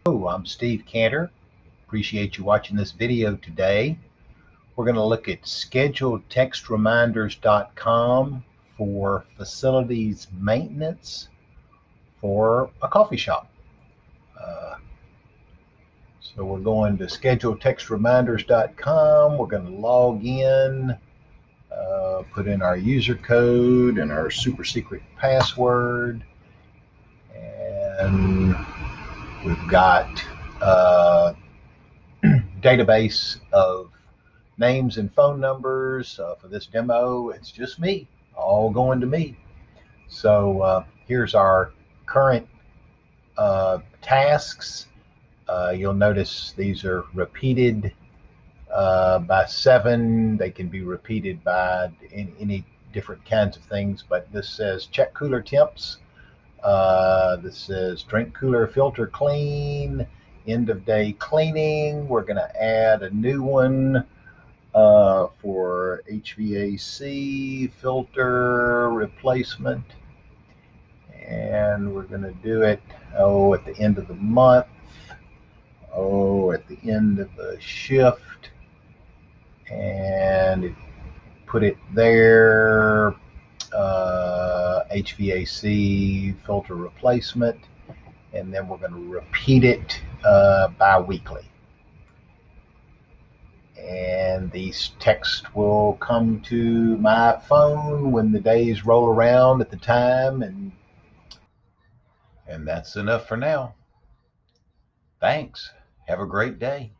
I'm Steve Cantor. Appreciate you watching this video today. We're going to look at scheduledtextreminders.com for facilities maintenance for a coffee shop. So we're going to scheduledtextreminders.com. We're going to log in, put in our user code and our super secret password, and we've got database of names and phone numbers. For this demo, it's just me, all going to me. So here's our current tasks. You'll notice these are repeated by 7. They can be repeated by any different kinds of things, but this says check cooler temps. This says drink cooler filter clean, end of day cleaning. We're going to add a new one for HVAC filter replacement. And we're going to do it, at the end of the month, at the end of the shift, and put it there, HVAC filter replacement, and then we're going to repeat it bi-weekly. And these texts will come to my phone when the days roll around at the time, and that's enough for now. Thanks. Have a great day.